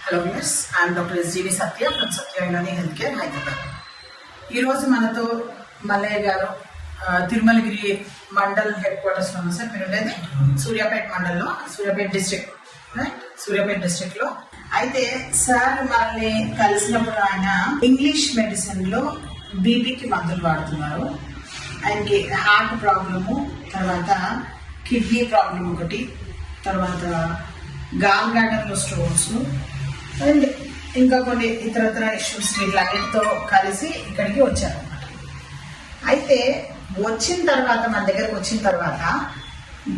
Hello viewers, I'm doctor SGV Satya from Satya Unani health care Hyderabad. ఈరోజు మనతో మల్లయ్య గారు Tirumalagiri mandal head quarters లో సార్. మీరు ఉండేది సూర్యాపేట మండల్లో, Suryapet district, right? Suryapet district లో. అయితే సార్ మనల్ని కలిసినప్పుడు ఆయన ఇంగ్లీష్ మెడిసిన్ లో బీపీకి మందులు వాడుతున్నారు. ఆయనకి హార్ట్ ప్రాబ్లము, తర్వాత కిడ్నీ ప్రాబ్లం ఒకటి, తర్వాత గాల్ బ్లాడర్ లో స్టోన్స్ అండ్ ఇంకా కొన్ని ఇతరత్ర ఇష్యూస్ వీటిలన్నిటితో కలిసి ఇక్కడికి వచ్చారనమాట. అయితే వచ్చిన తర్వాత మన దగ్గరకు వచ్చిన తర్వాత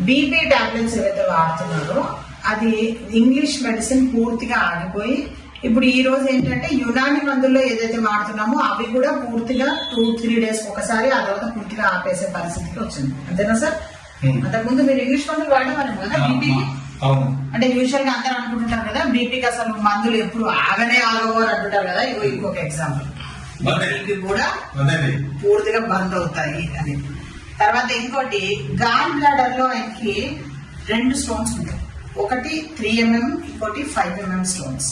బీపీ టాబ్లెట్స్ ఏవైతే వాడుతున్నారో అది ఇంగ్లీష్ మెడిసిన్ పూర్తిగా ఆగిపోయి ఇప్పుడు ఈ రోజు ఏంటంటే యునాని మందుల్లో ఏదైతే వాడుతున్నామో అవి కూడా పూర్తిగా 2-3 days ఒకసారి, ఆ తర్వాత పూర్తిగా ఆపేసే పరిస్థితికి వచ్చింది. అంతేనా సార్? అంతకుముందు మీరు ఇంగ్లీష్ మందులు వాడేవాళ్ళు కదా బీపీకి. అంటే యూజువల్ గా అందరూ అనుకుంటుంటారు కదా బీపీకి అసలు మందులు ఎప్పుడు ఆగనే ఆగవు అని అంటుంటారు కదా. ఇగో ఇంకొక ఎగ్జాంపుల్, బీపీ కూడా పూర్తిగా బంద్ అవుతాయి అని. తర్వాత ఇంకోటి, గాల్ బ్లాడర్ లో ఆయనకి 2 స్టోన్స్ ఉంటాయి. ఒకటి 3 mm, ఇంకోటి 5 mm స్టోన్స్.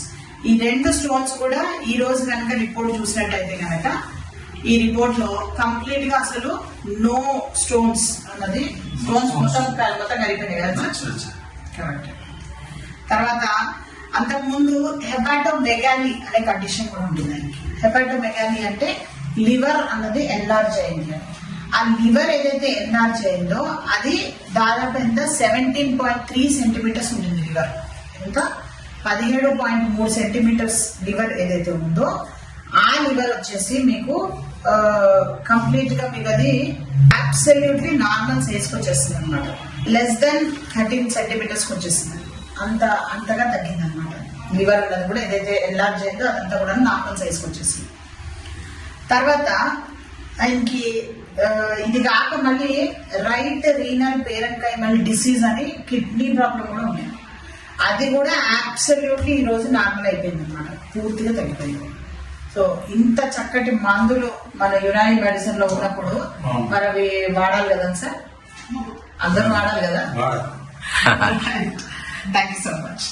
ఈ 2 స్టోన్స్ కూడా ఈ రోజు కనుక రిపోర్ట్ చూసినట్టయితే కనుక ఈ రిపోర్ట్ లో కంప్లీట్ గా అసలు నో స్టోన్స్ అన్నది, స్టోన్స్ మొత్తం కరిగిపోయినాయి కదా. కరెక్ట్. తర్వాత అంతకుముందు హెపాటోమెగాలీ అనే కండిషన్ కూడా ఉంటుంది ఆయనకి. హెపాటోమెగాలీ అంటే లివర్ అన్నది ఎన్లార్జ్ అయింది. ఆ లివర్ ఏదైతే ఎన్లార్జ్ అయిందో అది దాదాపు ఎంత 17.3 సెంటీమీటర్స్ ఉంటుంది లివర్. ఎంత 17.3 సెంటీమీటర్స్ లివర్ ఏదైతే ఉందో ఆ లివర్ వచ్చేసి మీకు కంప్లీట్ గా మీకు అది అబ్సల్యూట్లీ నార్మల్ సైజ్ కి వచ్చేస్తుంది అనమాట. లెస్ దెన్ 13 సెంటీమీటర్స్ కి వచ్చేస్తుంది. అంతగా తగ్గింది అనమాట లివర్ అన్నది కూడా ఏదైతే ఎన్లార్జ్ అయిందో అదంతా కూడా నార్మల్ సైజ్ కి వచ్చేసింది. తర్వాత ఆయనకి ఇది కాక మళ్ళీ రైట్ రీనల్ పేరెన్కైమల్ డిసీజ్ అని కిడ్నీ ప్రాబ్లం కూడా ఉంది. అది కూడా అబ్సల్యూట్లీ ఈ రోజు నార్మల్ అయిపోయింది అనమాట, పూర్తిగా తగ్గిపోయింది. సో ఇంత చక్కటి మందులు మన యునాని మెడిసిన్ లో ఉన్నప్పుడు మరి అవి వాడాలి కదా సార్, అందరూ వాడాలి కదా. Thank you so much.